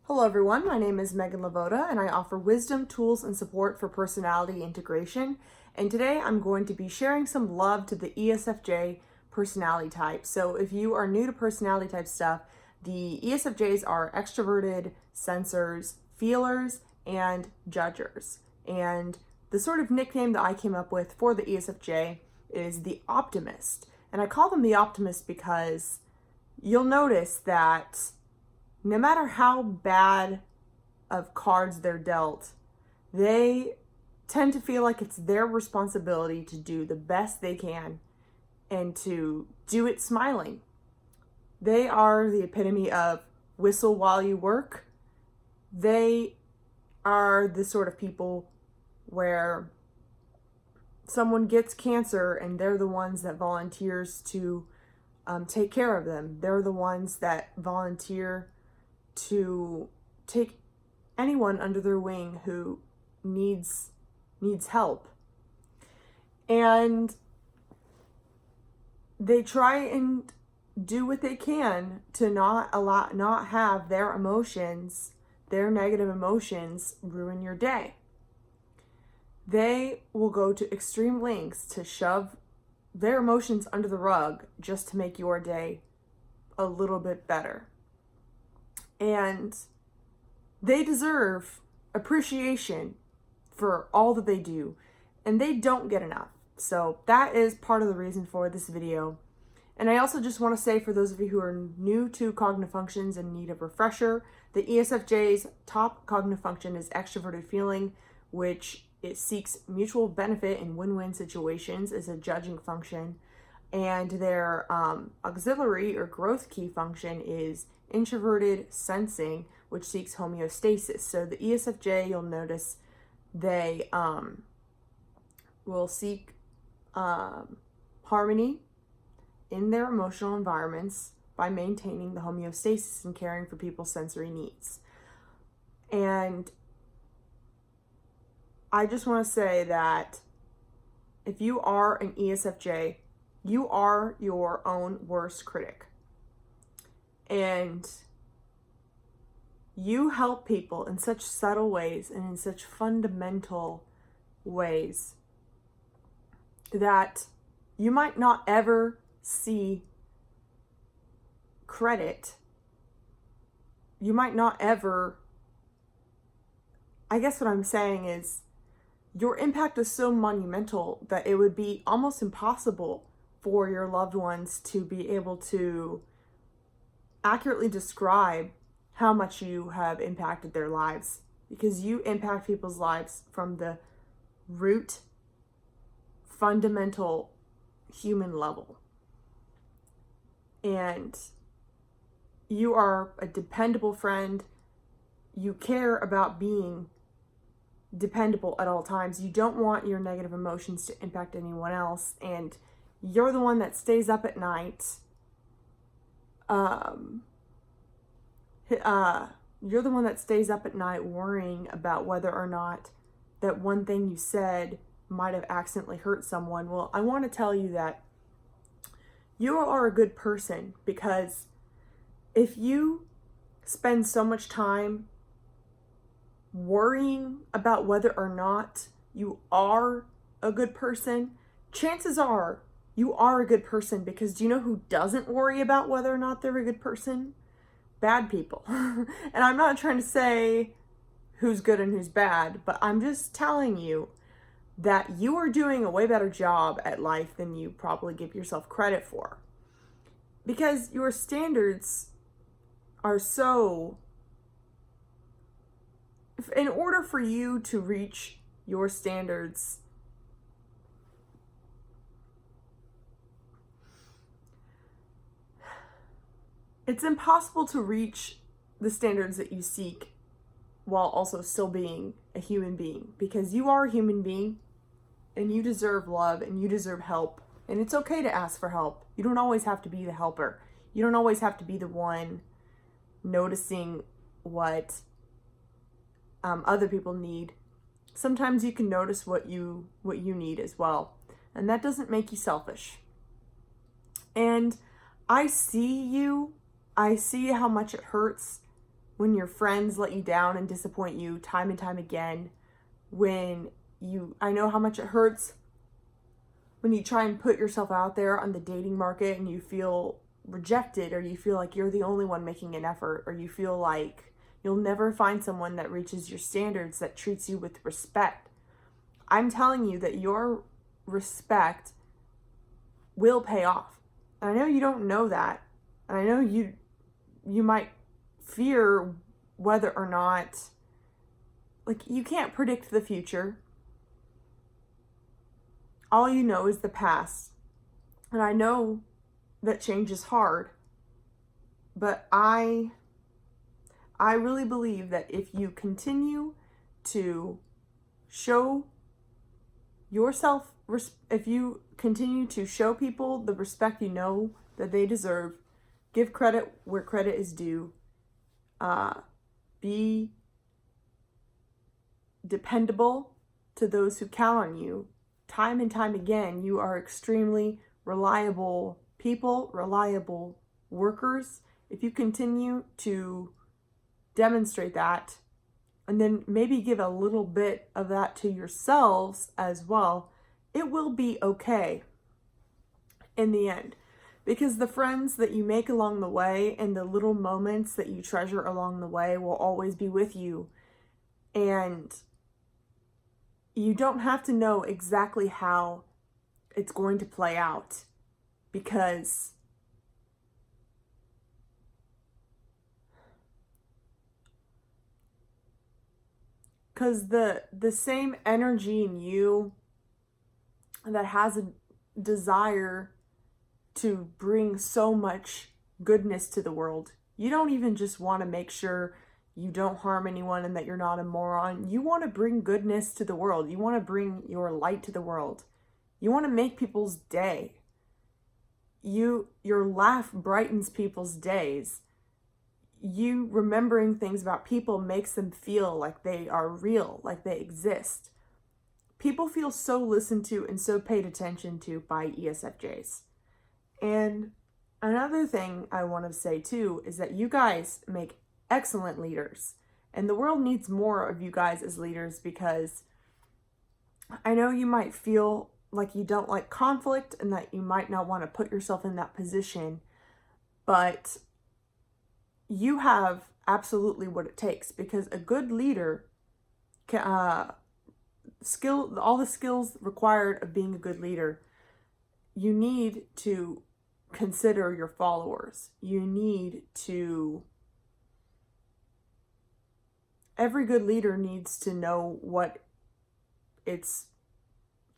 Hello everyone, my name is Meghan LeVota and I offer wisdom, tools, and support for personality integration. And today I'm going to be sharing some love to the ESFJ personality type. So if you are new to personality type stuff, the ESFJs are extroverted, sensors, feelers, and judgers. And the sort of nickname that I came up with for the ESFJ is the Optimist. And I call them the Optimist because you'll notice that no matter how bad of cards they're dealt, they tend to feel like it's their responsibility to do the best they can and to do it smiling. They are the epitome of whistle while you work. They are the sort of people where someone gets cancer and they're the ones that volunteers to take care of them. They're the ones that volunteer to take anyone under their wing who needs help. And they try and do what they can to not have their emotions, their negative emotions, ruin your day. They will go to extreme lengths to shove their emotions under the rug just to make your day a little bit better. And they deserve appreciation for all that they do, and they don't get enough. So that is part of the reason for this video. And I also just want to say, for those of you who are new to cognitive functions and need a refresher, the ESFJ's top cognitive function is extroverted feeling, which it seeks mutual benefit in win-win situations as a judging function. And their auxiliary or growth key function is introverted sensing, which seeks homeostasis. So the ESFJ, you'll notice they will seek harmony in their emotional environments by maintaining the homeostasis and caring for people's sensory needs. And I just want to say that if you are an ESFJ, you are your own worst critic. And you help people in such subtle ways and in such fundamental ways that you might not ever see credit. You might not ever, I guess what I'm saying is, your impact is so monumental that it would be almost impossible for your loved ones to be able to accurately describe how much you have impacted their lives, because you impact people's lives from the root, fundamental human level. And you are a dependable friend. You care about being dependable at all times. You don't want your negative emotions to impact anyone else, and you're the one that stays up at night. You're the one that stays up at night worrying about whether or not that one thing you said might have accidentally hurt someone. Well, I want to tell you that you are a good person, because if you spend so much time worrying about whether or not you are a good person, chances are you are a good person, because do you know who doesn't worry about whether or not they're a good person? Bad people. And I'm not trying to say who's good and who's bad, but I'm just telling you that you are doing a way better job at life than you probably give yourself credit for. Because your standards are so... In order for you to reach your standards, it's impossible to reach the standards that you seek while also still being a human being, because you are a human being and you deserve love and you deserve help. And it's okay to ask for help. You don't always have to be the helper. You don't always have to be the one noticing what other people need. Sometimes you can notice what you need as well, and that doesn't make you selfish. And I see you. I see how much it hurts when your friends let you down and disappoint you time and time again, I know how much it hurts when you try and put yourself out there on the dating market and you feel rejected, or you feel like you're the only one making an effort, or you feel like you'll never find someone that reaches your standards, that treats you with respect. I'm telling you that your respect will pay off. And I know you don't know that. And I know you might fear whether or not, like, you can't predict the future. All you know is the past. And I know that change is hard, but I really believe that if you continue to show yourself, if you continue to show people the respect you know that they deserve, give credit where credit is due, be dependable to those who count on you, time and time again, you are extremely reliable people, reliable workers. If you continue to demonstrate that, and then maybe give a little bit of that to yourselves as well, it will be okay in the end. Because the friends that you make along the way and the little moments that you treasure along the way will always be with you. And you don't have to know exactly how it's going to play out, because the same energy in you that has a desire to bring so much goodness to the world. You don't even just want to make sure you don't harm anyone and that you're not a moron. You want to bring goodness to the world. You want to bring your light to the world. You want to make people's day. Your laugh brightens people's days. You remembering things about people makes them feel like they are real, like they exist. People feel so listened to and so paid attention to by ESFJs. And another thing I want to say too is that you guys make excellent leaders. And the world needs more of you guys as leaders, because I know you might feel like you don't like conflict and that you might not want to put yourself in that position, but you have absolutely what it takes, because a good leader can all the skills required of being a good leader. You need to consider your followers. Every good leader needs to know what its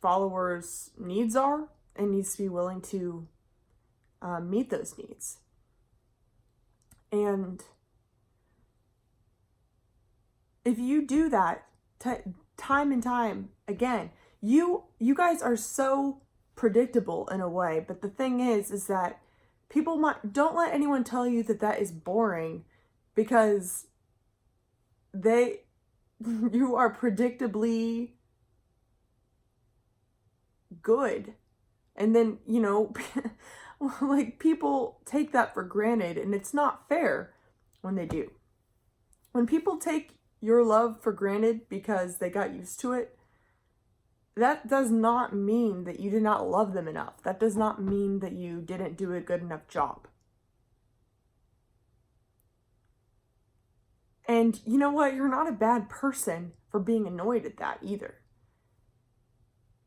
followers' needs are and needs to be willing to meet those needs. And if you do that time and time again, you guys are so predictable in a way. But the thing is that people don't let anyone tell you that is boring, because you are predictably good. And then, like, people take that for granted, and it's not fair when they do. When people take your love for granted because they got used to it, that does not mean that you did not love them enough. That does not mean that you didn't do a good enough job. And you know what? You're not a bad person for being annoyed at that either.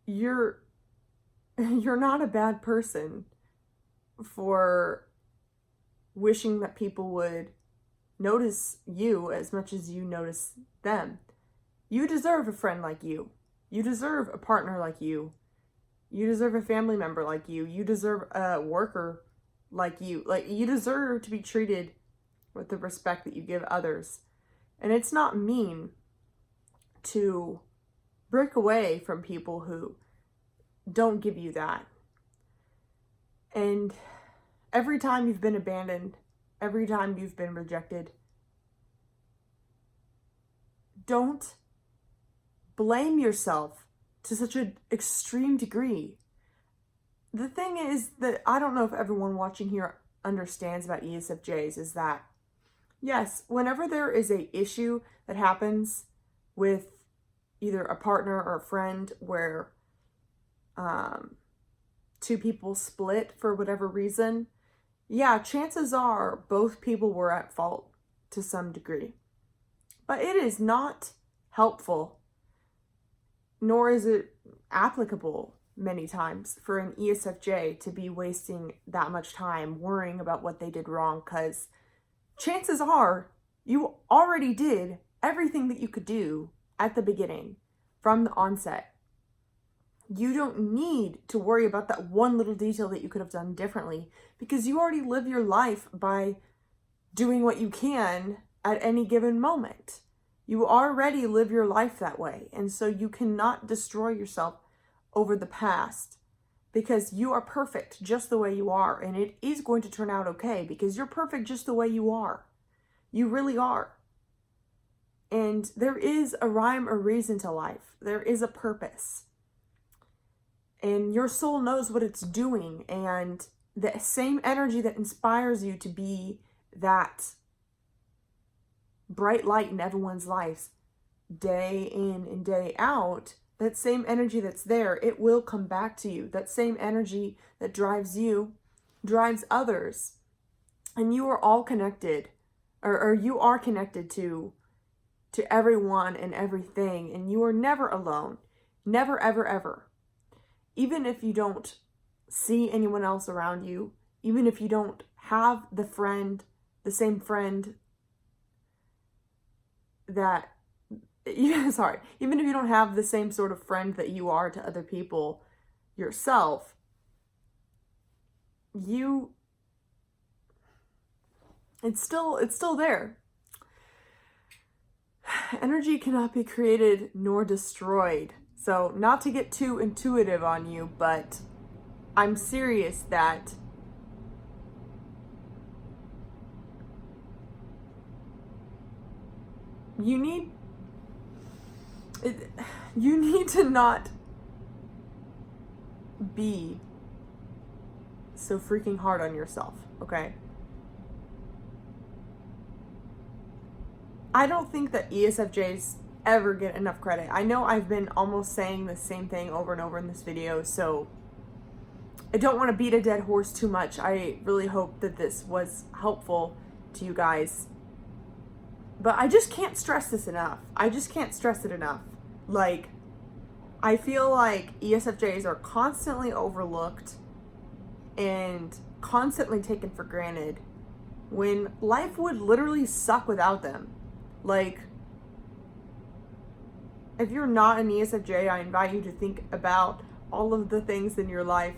You're not a bad person for wishing that people would notice you as much as you notice them. You deserve a friend like you. You deserve a partner like you. You deserve a family member like you. You deserve a worker like you. Like, you deserve to be treated with the respect that you give others. And it's not mean to break away from people who don't give you that. And every time you've been abandoned, every time you've been rejected, don't blame yourself to such an extreme degree. The thing is that I don't know if everyone watching here understands about ESFJs, is that Yes, whenever there is a issue that happens with either a partner or a friend where two people split for whatever reason, yeah, chances are both people were at fault to some degree. But it is not helpful, nor is it applicable many times for an ESFJ to be wasting that much time worrying about what they did wrong, because chances are you already did everything that you could do at the beginning from the onset. You don't need to worry about that one little detail that you could have done differently, because you already live your life by doing what you can at any given moment. You already live your life that way. And so you cannot destroy yourself over the past, because you are perfect just the way you are. And it is going to turn out okay, because you're perfect just the way you are. You really are. And there is a rhyme or reason to life. There is a purpose. And your soul knows what it's doing. And the same energy that inspires you to be that bright light in everyone's lives, day in and day out, that same energy that's there, it will come back to you. That same energy that drives you, drives others. And you are all connected, or you are connected to everyone and everything. And you are never alone. Never, ever, ever. Even if you don't see anyone else around you, even if you don't have the same friend that, even if you don't have the same sort of friend that you are to other people yourself, it's still there. Energy cannot be created nor destroyed. So, not to get too intuitive on you, but I'm serious that you need to not be so freaking hard on yourself, okay? I don't think that ESFJs ever get enough credit. I know I've been almost saying the same thing over and over in this video, so I don't want to beat a dead horse too much. I really hope that this was helpful to you guys. But I just can't stress this enough. I just can't stress it enough. Like, I feel like ESFJs are constantly overlooked and constantly taken for granted when life would literally suck without them. Like, if you're not an ESFJ, I invite you to think about all of the things in your life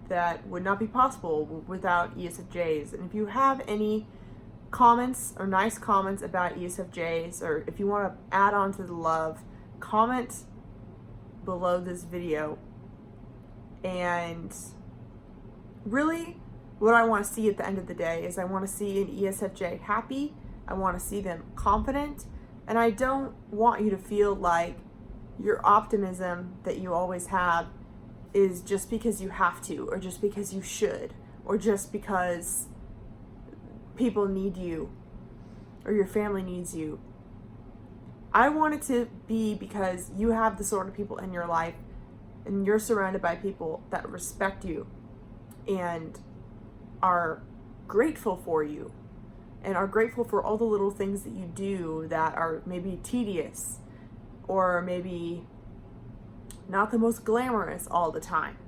that would not be possible without ESFJs. And if you have any comments or nice comments about ESFJs, or if you want to add on to the love, comment below this video. And really, what I want to see at the end of the day is I want to see an ESFJ happy. I want to see them confident. And I don't want you to feel like your optimism that you always have is just because you have to, or just because you should, or just because people need you, or your family needs you. I want it to be because you have the sort of people in your life, and you're surrounded by people that respect you and are grateful for you, and are grateful for all the little things that you do that are maybe tedious or maybe not the most glamorous all the time.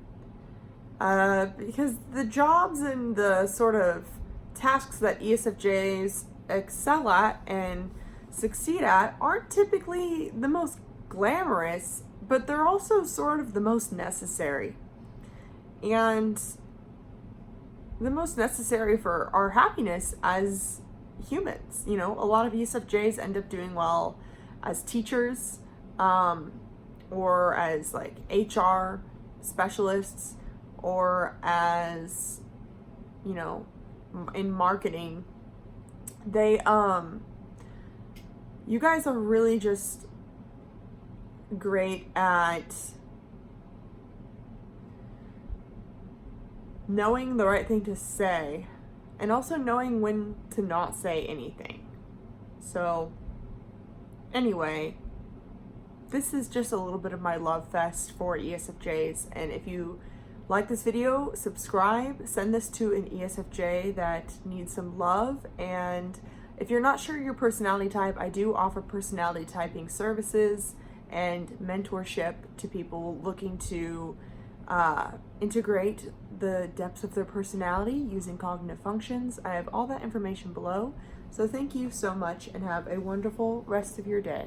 Because the jobs and the sort of tasks that ESFJs excel at and succeed at aren't typically the most glamorous, but they're also sort of the most necessary. And the most necessary for our happiness as humans. You know, a lot of ESFJs end up doing well as teachers, or as like HR specialists, or as, you know, in marketing. They, you guys are really just great at knowing the right thing to say and also knowing when to not say anything. So anyway, this is just a little bit of my love fest for ESFJs, and if you like this video, subscribe, send this to an ESFJ that needs some love. And if you're not sure your personality type, I do offer personality typing services and mentorship to people looking to integrate the depths of their personality using cognitive functions. I have all that information below. So thank you so much and have a wonderful rest of your day.